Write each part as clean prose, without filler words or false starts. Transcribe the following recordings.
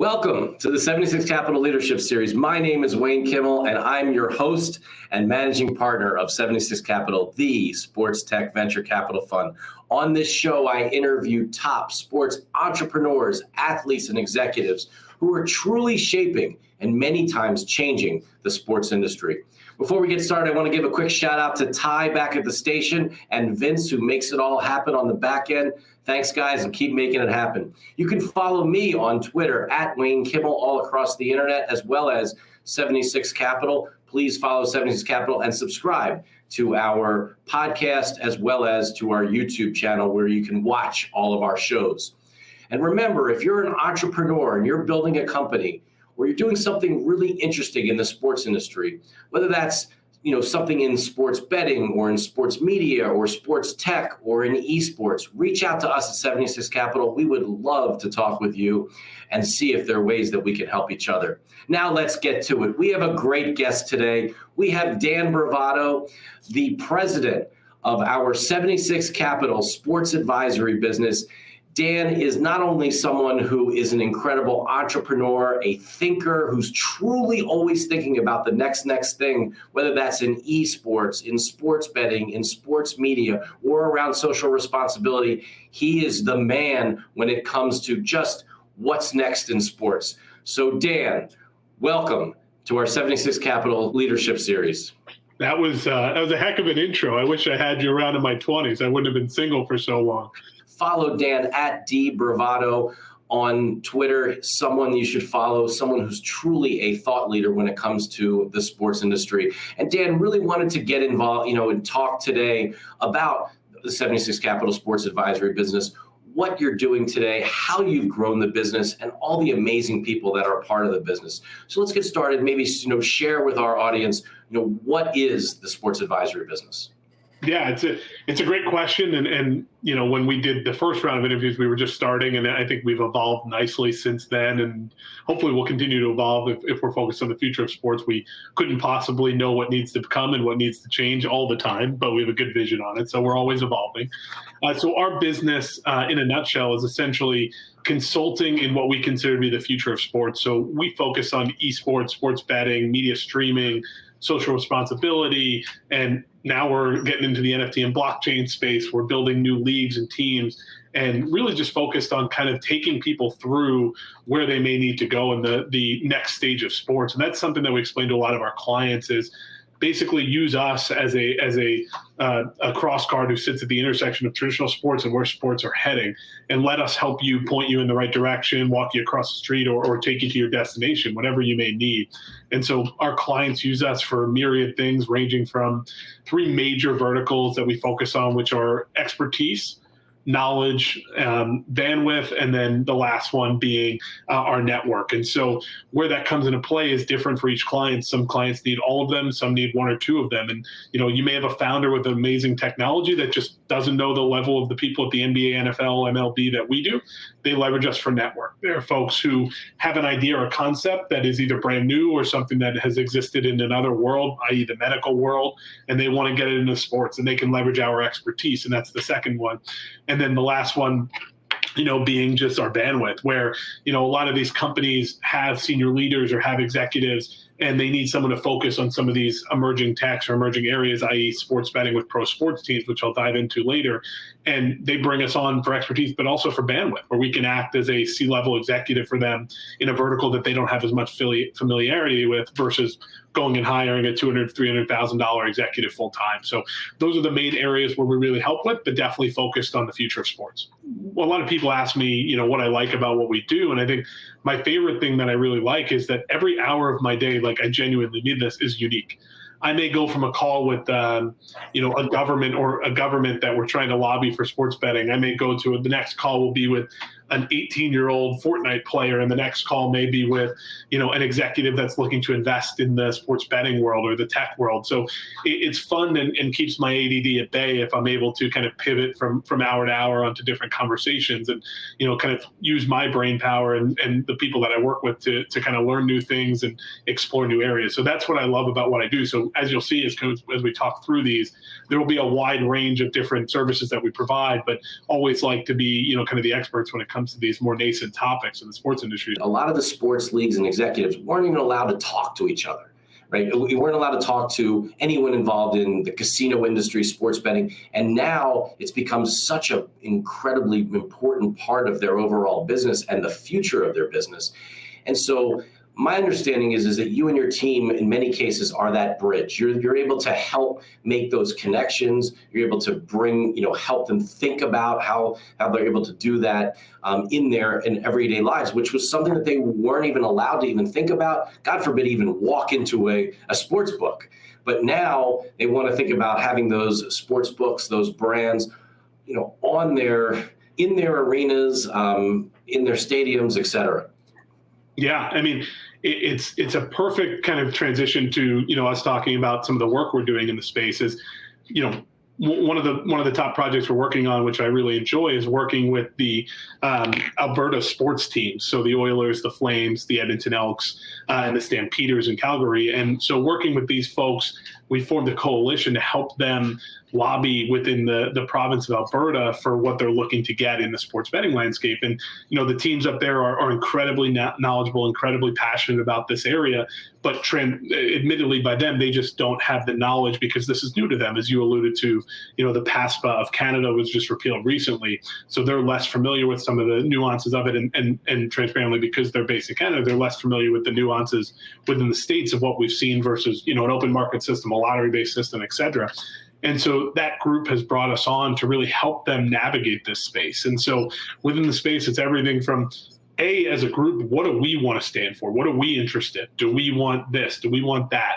Welcome to the 76 Capital Leadership Series. My name is Wayne Kimmel, and I'm your host and managing partner of 76 Capital, the sports tech venture capital fund. On this show, I interview top sports entrepreneurs, athletes, and executives who are truly shaping and many times changing the sports industry. Before we get started, I want to give a quick shout out to Ty back at the station and Vince, who makes it all happen on the back end. Thanks, guys, and keep making it happen. You can follow me on Twitter at Wayne Kimmel all across the internet, as well as 76 Capital. Please follow 76 Capital and subscribe to our podcast, as well as to our YouTube channel, where you can watch all of our shows. And remember, if you're an entrepreneur and you're building a company, or you're doing something really interesting in the sports industry, whether that's something in sports betting or in sports media or sports tech or in esports, reach out to us at 76 Capital. We would love to talk with you and see if there are ways that we can help each other. Now let's get to it. We have a great guest today. We have Dan Bravato, the president of our 76 Capital sports advisory business. Dan is not only someone who is an incredible entrepreneur, a thinker who's truly always thinking about the next thing, whether that's in esports, in sports betting, in sports media, or around social responsibility. He is the man when it comes to just what's next in sports. So Dan, welcome to our 76 Capital Leadership Series. That was a heck of an intro. I wish I had you around in my 20s. I wouldn't have been single for so long. Follow Dan at dbravato on Twitter. Someone you should follow, someone who's truly a thought leader when it comes to the sports industry. And Dan really wanted to get involved, and talk today about the 76 Capital Sports Advisory business, what you're doing today, how you've grown the business, and all the amazing people that are part of the business. So let's get started. Maybe share with our audience, what is the sports advisory business? Yeah, it's a great question. And when we did the first round of interviews, we were just starting, and I think we've evolved nicely since then. And hopefully we'll continue to evolve if we're focused on the future of sports. We couldn't possibly know what needs to become and what needs to change all the time, but we have a good vision on it. So we're always evolving. So our business, in a nutshell, is essentially consulting in what we consider to be the future of sports. So we focus on esports, sports betting, media streaming, social responsibility, and now we're getting into the NFT and blockchain space. We're building new leagues and teams, and really just focused on kind of taking people through where they may need to go in the next stage of sports. And that's something that we explain to a lot of our clients is basically use us as a cross guard who sits at the intersection of traditional sports and where sports are heading, and let us help you, point you in the right direction, walk you across the street, or take you to your destination, whatever you may need. And so our clients use us for myriad things, ranging from three major verticals that we focus on, which are expertise, knowledge, bandwidth, and then the last one being our network. And so where that comes into play is different for each client. Some clients need all of them, some need one or two of them. And you may have a founder with amazing technology that just doesn't know the level of the people at the NBA, NFL, MLB that we do. They leverage us for network. There are folks who have an idea or a concept that is either brand new or something that has existed in another world, i.e. the medical world, and they want to get it into sports, and they can leverage our expertise. And that's the second one. And then the last one, being just our bandwidth, where, a lot of these companies have senior leaders or have executives, and they need someone to focus on some of these emerging techs or emerging areas, i.e. sports betting with pro sports teams, which I'll dive into later. And they bring us on for expertise, but also for bandwidth, where we can act as a C-level executive for them in a vertical that they don't have as much familiarity with, versus going and hiring a $200,000, $300,000 executive full time. So those are the main areas where we really help with, but definitely focused on the future of sports. Well, a lot of people ask me, what I like about what we do. And I think my favorite thing that I really like is that every hour of my day, I genuinely mean this, is unique. I may go from a call with, a government that we're trying to lobby for sports betting. I may go to the next call will be with an 18-year-old Fortnite player, and the next call may be with, an executive that's looking to invest in the sports betting world or the tech world. So it's fun and keeps my ADD at bay if I'm able to kind of pivot from hour to hour onto different conversations and, kind of use my brain power and the people that I work with to kind of learn new things and explore new areas. So that's what I love about what I do. So as you'll see, as we talk through these, there will be a wide range of different services that we provide, but always like to be, kind of the experts when it comes to these more nascent topics in the sports industry. A lot of the sports leagues and executives weren't even allowed to talk to each other, right? We weren't allowed to talk to anyone involved in the casino industry, sports betting. And now it's become such an incredibly important part of their overall business and the future of their business. And so my understanding is that you and your team, in many cases, are that bridge. You're able to help make those connections. You're able to bring, help them think about how they're able to do that in their everyday lives, which was something that they weren't even allowed to even think about. God forbid, even walk into a sports book. But now they want to think about having those sports books, those brands, in their arenas, in their stadiums, et cetera. Yeah, I mean, it's a perfect kind of transition to us talking about some of the work we're doing in the space. Is one of the top projects we're working on, which I really enjoy, is working with the Alberta sports teams. So the Oilers, the Flames, the Edmonton Elks, and the Stampeders in Calgary. And so working with these folks, we formed a coalition to help them lobby within the province of Alberta for what they're looking to get in the sports betting landscape. And, the teams up there are incredibly knowledgeable, incredibly passionate about this area, but admittedly by them, they just don't have the knowledge because this is new to them. As you alluded to, the PASPA of Canada was just repealed recently. So they're less familiar with some of the nuances of it, and transparently, because they're based in Canada, they're less familiar with the nuances within the States of what we've seen versus, an open market system, a lottery-based system, et cetera. And so that group has brought us on to really help them navigate this space. And so within the space, it's everything from as a group, what do we want to stand for? What are we interested in? Do we want this? Do we want that?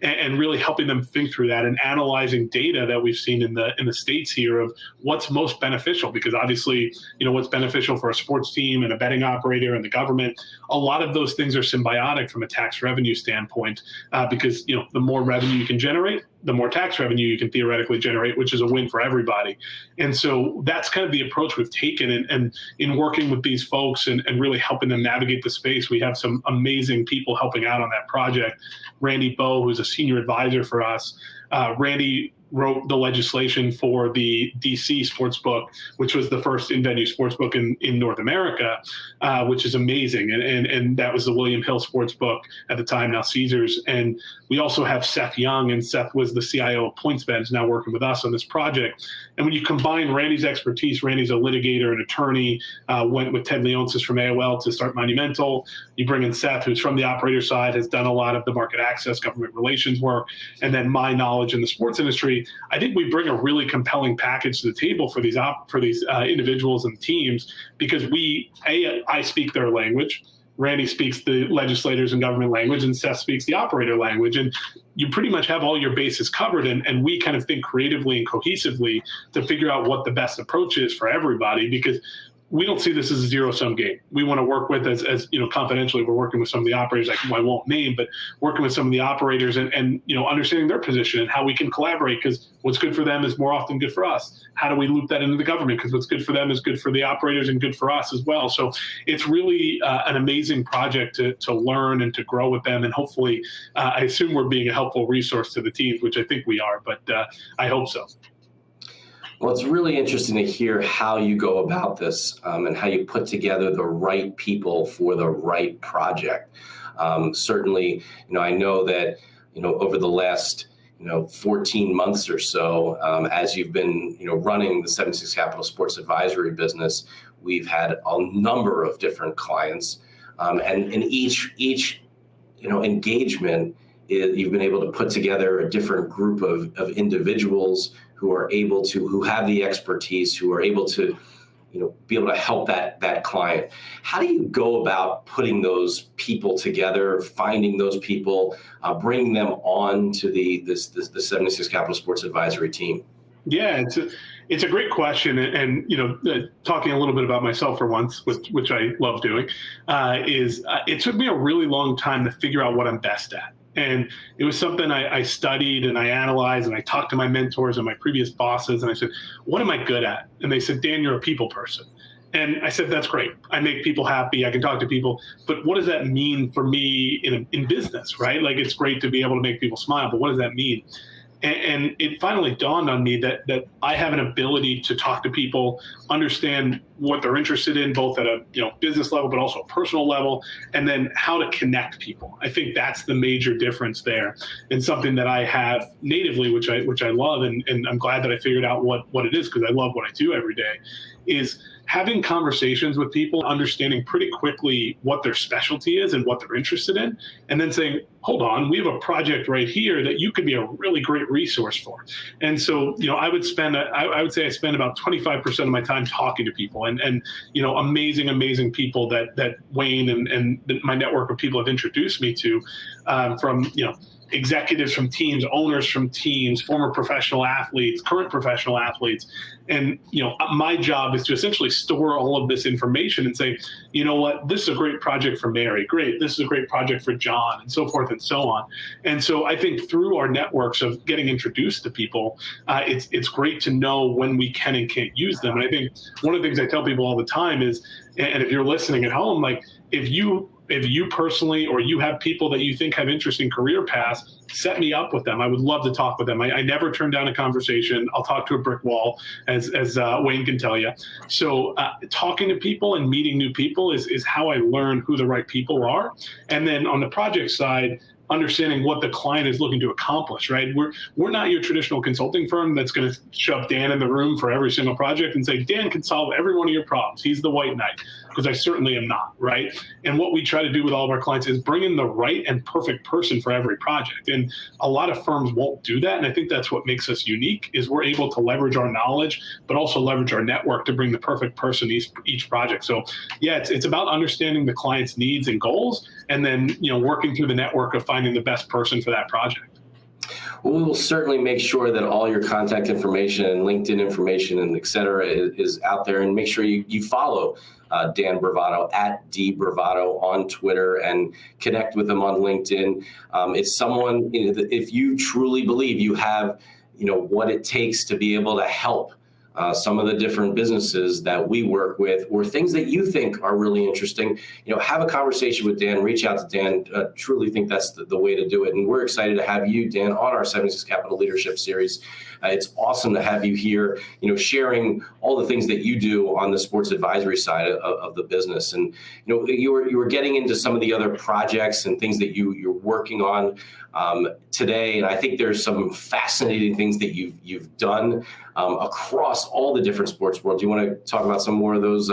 And really helping them think through that and analyzing data that we've seen in the States here of what's most beneficial. Because obviously, what's beneficial for a sports team and a betting operator and the government, a lot of those things are symbiotic from a tax revenue standpoint, because the more revenue you can generate, the more tax revenue you can theoretically generate, which is a win for everybody. And so that's kind of the approach we've taken. And in working with these folks and really helping them navigate the space, we have some amazing people helping out on that project. Randy Bowe, who's a senior advisor for us. Randy wrote the legislation for the DC sportsbook, which was the first in-venue sportsbook in North America, which is amazing. And that was the William Hill sportsbook at the time, now Caesars. And we also have Seth Young, and Seth was the CIO of PointsBet, is now working with us on this project. And when you combine Randy's expertise, Randy's a litigator, an attorney, went with Ted Leonsis from AOL to start Monumental. You bring in Seth, who's from the operator side, has done a lot of the market access, government relations work, and then my knowledge in the sports industry. I think we bring a really compelling package to the table for these individuals and teams, because I speak their language, Randy speaks the legislators and government language, and Seth speaks the operator language. And you pretty much have all your bases covered, and we kind of think creatively and cohesively to figure out what the best approach is for everybody, because we don't see this as a zero-sum game. We want to work with, as confidentially, we're working with some of the operators I won't name, but working with some of the operators and understanding their position and how we can collaborate, because what's good for them is more often good for us. How do we loop that into the government? Because what's good for them is good for the operators and good for us as well. So it's really an amazing project to learn and to grow with them. And hopefully, I assume we're being a helpful resource to the teams, which I think we are, but I hope so. Well, it's really interesting to hear how you go about this and how you put together the right people for the right project. Certainly, I know that, over the last, 14 months or so, as you've been, running the 76 Capital Sports Advisory business, we've had a number of different clients, and in each engagement, you've been able to put together a different group of individuals who have the expertise, who are able to, be able to help that client. How do you go about putting those people together, finding those people, bringing them on to the 76 Capital Sports Advisory team? Yeah, it's a great question, and talking a little bit about myself for once, which I love doing, it took me a really long time to figure out what I'm best at. And it was something I studied and I analyzed, and I talked to my mentors and my previous bosses, and I said, what am I good at? And they said, Dan, you're a people person. And I said, that's great. I make people happy. I can talk to people. But what does that mean for me in business, right? Like, it's great to be able to make people smile, but what does that mean? And it finally dawned on me that I have an ability to talk to people, understand what they're interested in, both at a business level, but also a personal level, and then how to connect people. I think that's the major difference there, and something that I have natively, which I love, and I'm glad that I figured out what it is, because I love what I do every day, is having conversations with people, understanding pretty quickly what their specialty is and what they're interested in, and then saying, hold on, we have a project right here that you could be a really great resource for. And so, I would say I spend about 25% of my time talking to people, and amazing people that Wayne and my network of people have introduced me to, from executives from teams, owners from teams, former professional athletes, current professional athletes. And, my job is to essentially store all of this information and say, you know what, this is a great project for Mary. Great. This is a great project for John, and so forth and so on. And so I think through our networks of getting introduced to people, it's great to know when we can and can't use them. And I think one of the things I tell people all the time is, and if you're listening at home, like, if you personally, or you have people that you think have interesting career paths, set me up with them. I would love to talk with them. I never turn down a conversation. I'll talk to a brick wall, as Wayne can tell you. So talking to people and meeting new people is how I learn who the right people are. And then on the project side, understanding what the client is looking to accomplish, right? We're not your traditional consulting firm that's going to shove Dan in the room for every single project and say, Dan can solve every one of your problems. He's the white knight, because I certainly am not, right? And what we try to do with all of our clients is bring in the right and perfect person for every project. And a lot of firms won't do that. And I think that's what makes us unique, is we're able to leverage our knowledge, but also leverage our network to bring the perfect person each project. So yeah, it's about understanding the client's needs and goals, and then, working through the network of finding the best person for that project. Well, we will certainly make sure that all your contact information and LinkedIn information and et cetera is out there, and make sure you follow Dan Bravato at dbravato on Twitter, and connect with him on LinkedIn. It's someone, if you truly believe you have, what it takes to be able to help some of the different businesses that we work with, or things that you think are really interesting, have a conversation with Dan, reach out to Dan. Truly think that's the way to do it. And we're excited to have you, Dan, on our 76 Capital Leadership Series. It's awesome to have you here, sharing all the things that you do on the sports advisory side of the business. And, you were getting into some of the other projects and things that you're working on today. And I think there's some fascinating things that you've done across all the different sports world. Do you want to talk about some more of those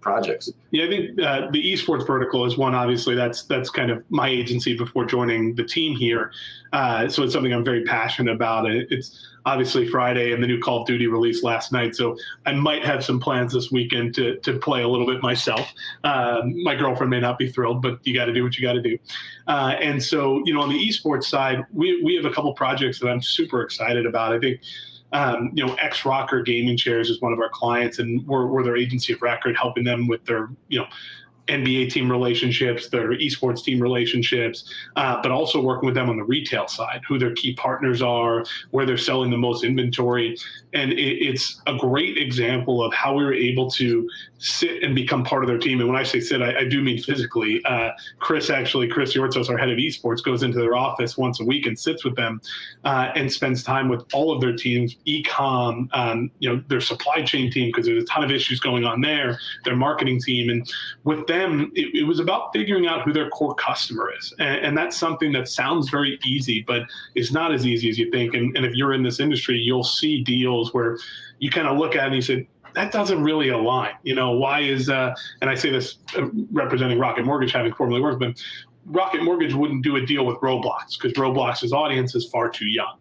projects? Yeah, I think the Esports Vertical is one. Obviously, that's kind of my agency before joining the team here. So it's something I'm very passionate about. It's obviously Friday, and the new Call of Duty released last night. So I might have some plans this weekend to play a little bit myself. My girlfriend may not be thrilled, but you got to do what you got to do. And so, on the esports side, we have a couple projects that I'm super excited about. I think, X-Rocker Gaming Chairs is one of our clients, and we're their agency of record, helping them with their, NBA team relationships, their esports team relationships, but also working with them on the retail side, who their key partners are, where they're selling the most inventory. And it's a great example of how we were able to sit and become part of their team. And when I say sit, I do mean physically. Chris Yortzos, our head of esports, goes into their office once a week and sits with them and spends time with all of their teams, e-com, their supply chain team, because there's a ton of issues going on there, their marketing team. And with them, it was about figuring out who their core customer is. And that's something that sounds very easy, but it's not as easy as you think. And if you're in this industry, you'll see deals where you kind of look at it and you say, that doesn't really align. Why is, and I say this representing Rocket Mortgage, having formerly worked with them, Rocket Mortgage wouldn't do a deal with Roblox because Roblox's audience is far too young.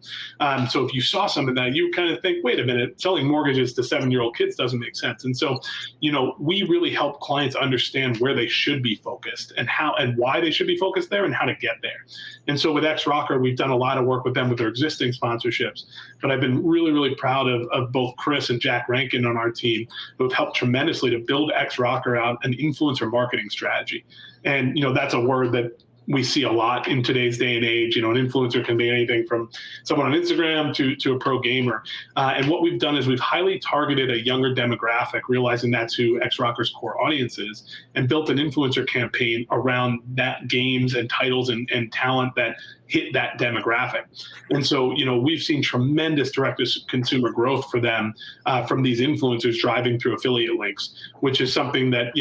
So if you saw something that you kind of think, wait a minute, selling mortgages to 7-year-old kids doesn't make sense. And so, we really help clients understand where they should be focused and how and why they should be focused there and how to get there. And so with X-Rocker, we've done a lot of work with them with their existing sponsorships. But I've been really, really proud of both Chris and Jack Rankin on our team, who have helped tremendously to build X-Rocker out an influencer marketing strategy. And, that's a word that we see a lot in today's day and age. An influencer can be anything from someone on Instagram to a pro gamer. And what we've done is we've highly targeted a younger demographic, realizing that's who X-Rocker's core audience is, and built an influencer campaign around that games and titles and talent that hit that demographic. And so, we've seen tremendous direct-to-consumer growth for them from these influencers driving through affiliate links, which is something that,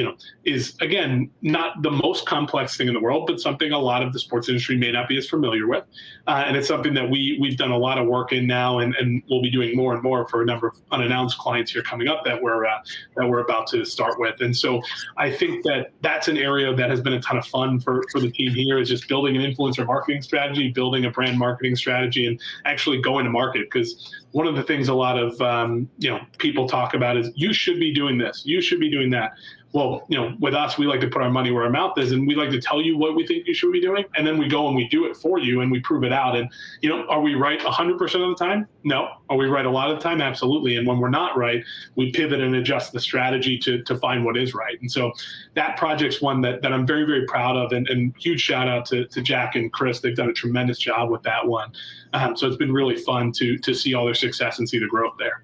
is, again, not the most complex thing in the world, but something a lot of the sports industry may not be as familiar with. And it's something that we've done a lot of work in now, and we'll be doing more and more for a number of unannounced clients here coming up that we're about to start with. And so I think that's an area that has been a ton of fun for the team here, is just building an influencer marketing strategy, building a brand marketing strategy, and actually going to market. Because one of the things a lot of people talk about is, you should be doing this, you should be doing that. Well, with us, we like to put our money where our mouth is, and we like to tell you what we think you should be doing, and then we go and we do it for you, and we prove it out. And, are we right 100% of the time? No. Are we right a lot of the time? Absolutely. And when we're not right, we pivot and adjust the strategy to find what is right. And so that project's one that I'm very, very proud of, and huge shout out to Jack and Chris. They've done a tremendous job with that one. So it's been really fun to see all their success and see the growth there.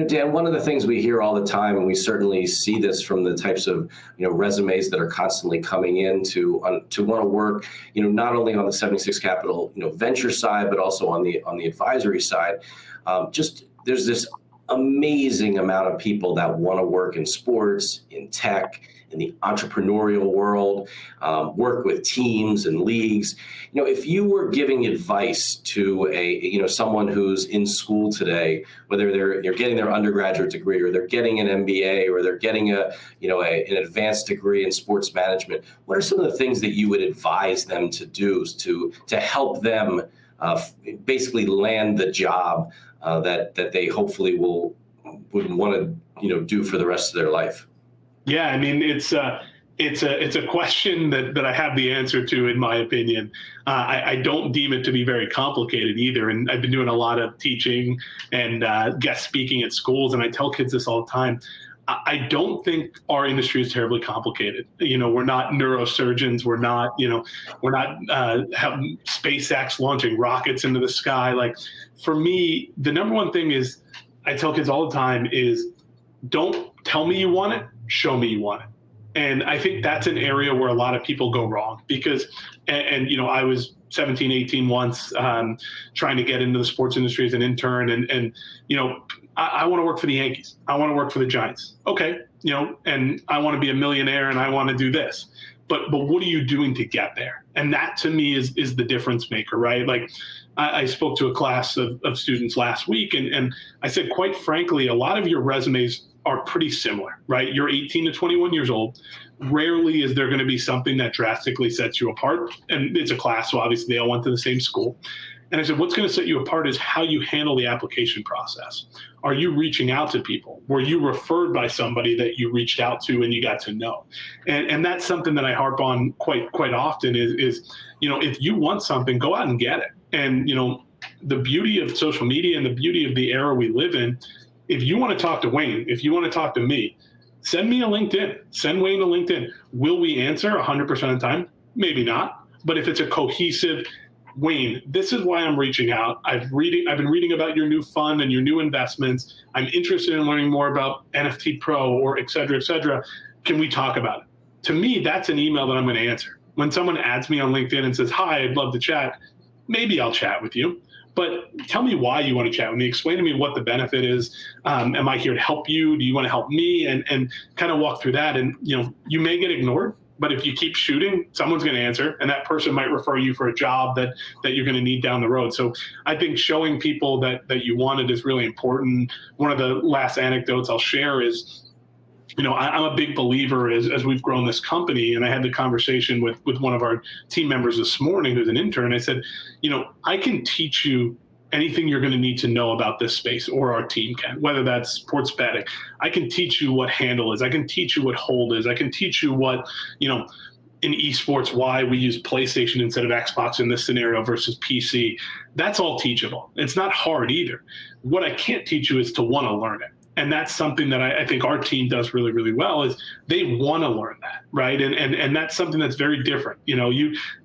Dan, one of the things we hear all the time, and we certainly see this from the types of resumes that are constantly coming in to want to work, not only on the 76 Capital venture side, but also on the advisory side. There's this amazing amount of people that want to work in sports, in tech, in the entrepreneurial world, work with teams and leagues. If you were giving advice to someone who's in school today, whether they're getting their undergraduate degree, or they're getting an MBA, or they're getting an advanced degree in sports management, what are some of the things that you would advise them to do to help them basically land the job that they hopefully would want to do for the rest of their life? Yeah, I mean, it's a question that I have the answer to, in my opinion. I don't deem it to be very complicated either. And I've been doing a lot of teaching and guest speaking at schools, and I tell kids this all the time. I don't think our industry is terribly complicated. We're not neurosurgeons. We're not having SpaceX launching rockets into the sky. Like, for me, the number one thing is, I tell kids all the time is, don't tell me you want it, show me you want it. And I think that's an area where a lot of people go wrong, because, and I was 17, 18 once, trying to get into the sports industry as an intern. And I want to work for the Yankees. I want to work for the Giants. Okay. And I want to be a millionaire, and I want to do this. But what are you doing to get there? And that, to me, is the difference maker, right? Like, I spoke to a class of students last week, and I said, quite frankly, a lot of your resumes are pretty similar, right? You're 18 to 21 years old. Rarely is there going to be something that drastically sets you apart. And it's a class, so obviously they all went to the same school. And I said, what's going to set you apart is how you handle the application process. Are you reaching out to people? Were you referred by somebody that you reached out to and you got to know? And that's something that I harp on quite often is if you want something, go out and get it. And, the beauty of social media and the beauty of the era we live in, if you want to talk to Wayne, if you want to talk to me, send me a LinkedIn. Send Wayne a LinkedIn. Will we answer 100% of the time? Maybe not. But if it's a cohesive, Wayne, this is why I'm reaching out. I've been reading about your new fund and your new investments. I'm interested in learning more about NFT Pro, or et cetera, et cetera. Can we talk about it? To me, that's an email that I'm going to answer. When someone adds me on LinkedIn and says, hi, I'd love to chat, maybe I'll chat with you. But tell me why you want to chat with me. Explain to me what the benefit is. Am I here to help you? Do you want to help me? And kind of walk through that. And, you may get ignored, but if you keep shooting, someone's going to answer, and that person might refer you for a job that you're going to need down the road. So I think showing people that you want it is really important. One of the last anecdotes I'll share is, I'm a big believer as we've grown this company, and I had the conversation with one of our team members this morning who's an intern. I said, I can teach you anything you're going to need to know about this space, or our team can, whether that's sports betting. I can teach you what handle is. I can teach you what hold is. I can teach you what, in esports, why we use PlayStation instead of Xbox in this scenario versus PC. That's all teachable. It's not hard either. What I can't teach you is to want to learn it. And that's something that I think our team does really, really well, is they want to learn that, right? And that's something that's very different.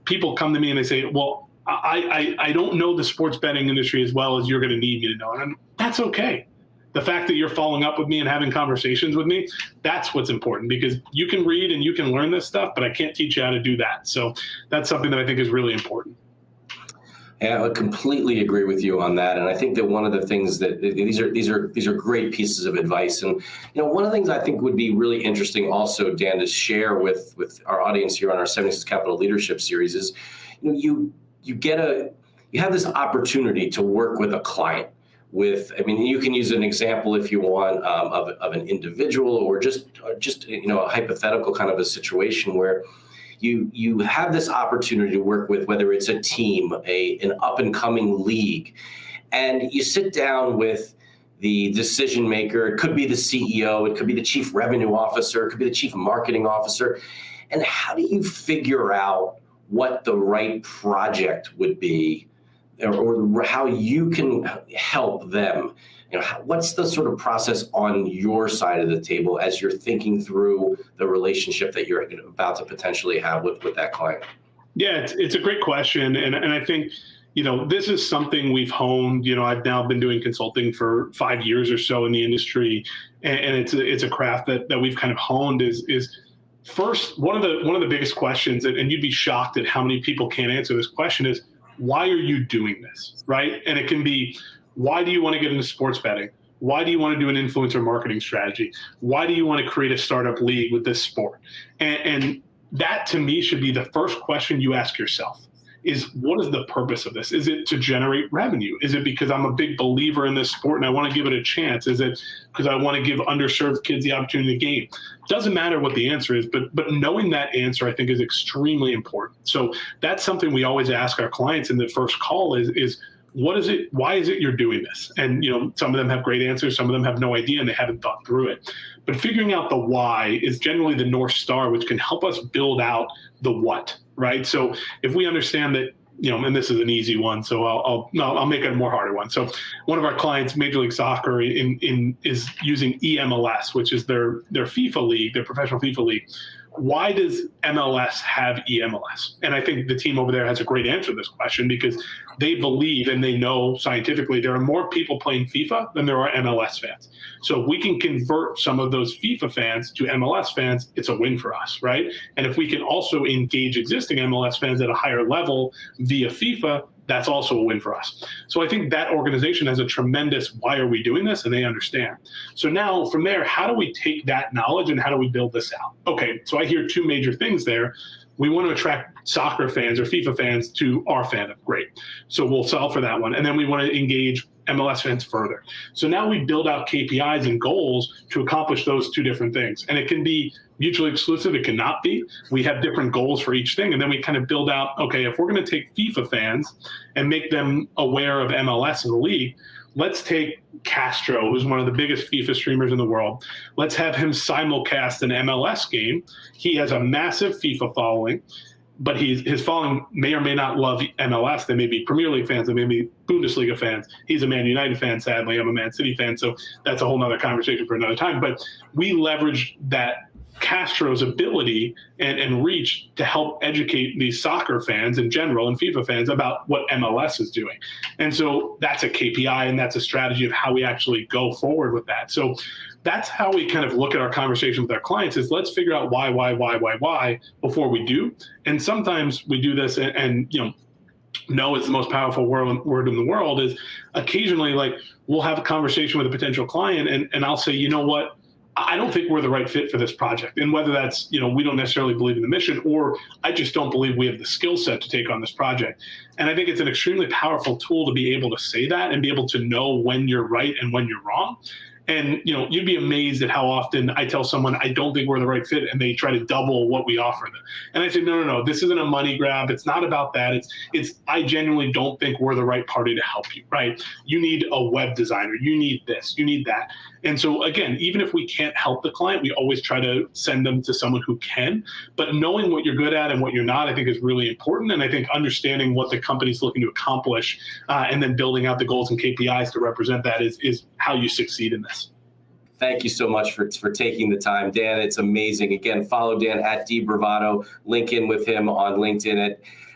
People come to me and they say, well, I don't know the sports betting industry as well as you're going to need me to know. And that's okay. The fact that you're following up with me and having conversations with me, that's what's important, because you can read and you can learn this stuff, but I can't teach you how to do that. So that's something that I think is really important. Yeah, I completely agree with you on that, and I think that one of the things that these are great pieces of advice, and one of the things I think would be really interesting also, Dan, to share with our audience here on our 76 Capital Leadership Series is, you have this opportunity to work with a client. You can use an example if you want of an individual or just a hypothetical kind of a situation where you have this opportunity to work with, whether it's a team, an up-and-coming league, and you sit down with the decision maker. It could be the CEO, it could be the chief revenue officer, it could be the chief marketing officer. And how do you figure out what the right project would be, or how you can help them? What's the sort of process on your side of the table as you're thinking through the relationship that you're about to potentially have with that client? Yeah, it's a great question. And I think, this is something we've honed. I've now been doing consulting for 5 years or so in the industry. And it's a craft that we've kind of honed is first, one of the biggest questions, and you'd be shocked at how many people can't answer this question, is why are you doing this, right? And it can be, why do you want to get into sports betting? Why do you want to do an influencer marketing strategy? Why do you want to create a startup league with this sport? And that, to me, should be the first question you ask yourself, is what is the purpose of this? Is it to generate revenue? Is it because I'm a big believer in this sport and I want to give it a chance? Is it because I want to give underserved kids the opportunity to game? Doesn't matter what the answer is, but knowing that answer, I think, is extremely important. So that's something we always ask our clients in the first call is what is it? Why is it you're doing this? And some of them have great answers, some of them have no idea and they haven't thought through it. But figuring out the why is generally the North Star, which can help us build out the what, right? So if we understand that, and this is an easy one, so I'll make it a more harder one. So one of our clients, Major League Soccer, is using EMLS, which is their FIFA league, their professional FIFA league. Why does MLS have EMLS? And I think the team over there has a great answer to this question, because they believe and they know scientifically there are more people playing FIFA than there are MLS fans. So if we can convert some of those FIFA fans to MLS fans, it's a win for us, right? And if we can also engage existing MLS fans at a higher level via FIFA, that's also a win for us. So I think that organization has a tremendous, why are we doing this? And they understand. So now from there, how do we take that knowledge and how do we build this out? Okay, so I hear two major things there. We want to attract soccer fans or FIFA fans to our fandom. Great. So we'll solve for that one. And then we want to engage MLS fans further. So now we build out KPIs and goals to accomplish those two different things. And it can be mutually exclusive. It cannot be. We have different goals for each thing. And then we kind of build out, okay, if we're going to take FIFA fans and make them aware of MLS in the league, let's take Castro, who's one of the biggest FIFA streamers in the world. Let's have him simulcast an MLS game. He has a massive FIFA following, but his following may or may not love MLS. They may be Premier League fans. They may be Bundesliga fans. He's a Man United fan, sadly. I'm a Man City fan, so that's a whole nother conversation for another time. But we leverage that Castro's ability and reach to help educate these soccer fans in general and FIFA fans about what MLS is doing. And so that's a KPI and that's a strategy of how we actually go forward with that. So that's how we kind of look at our conversation with our clients, is let's figure out why before we do. And sometimes we do this and no is the most powerful word in the world, is occasionally, like, we'll have a conversation with a potential client and I'll say, you know what, I don't think we're the right fit for this project. And whether that's, we don't necessarily believe in the mission, or I just don't believe we have the skill set to take on this project. And I think it's an extremely powerful tool to be able to say that and be able to know when you're right and when you're wrong. And, you'd be amazed at how often I tell someone, I don't think we're the right fit, and they try to double what we offer them. And I say, no, this isn't a money grab. It's not about that. It's I genuinely don't think we're the right party to help you, right? You need a web designer. You need this, you need that. And so again, even if we can't help the client, we always try to send them to someone who can. But knowing what you're good at and what you're not, I think, is really important. And I think understanding what the company's looking to accomplish and then building out the goals and KPIs to represent that is how you succeed in this. Thank you so much for taking the time. Dan, it's amazing. Again, follow Dan at Bravato, link in with him on LinkedIn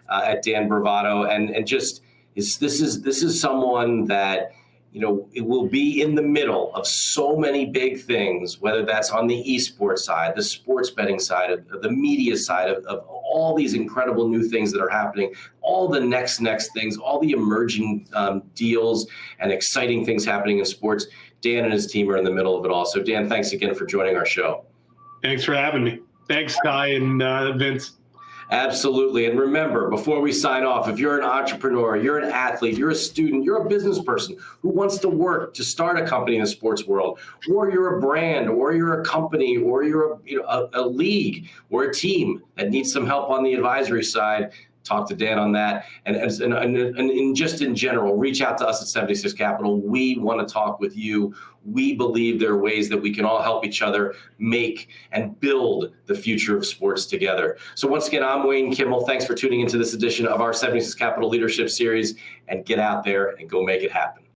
at Dan Bravato. And just this is someone that, it will be in the middle of so many big things, whether that's on the esports side, the sports betting side, of the media side, of all these incredible new things that are happening, all the next things, all the emerging deals and exciting things happening in sports. Dan and his team are in the middle of it all. So Dan, thanks again for joining our show. Thanks for having me. Thanks, Ty and Vince. Absolutely. And remember, before we sign off, if you're an entrepreneur, you're an athlete, you're a student, you're a business person who wants to work to start a company in the sports world, or you're a brand, or you're a company, or you're a league or a team that needs some help on the advisory side, talk to Dan on that. And just in general, reach out to us at 76 Capital. We want to talk with you. We believe there are ways that we can all help each other make and build the future of sports together. So once again, I'm Wayne Kimmel. Thanks for tuning into this edition of our 76 Capital Leadership Series, and get out there and go make it happen.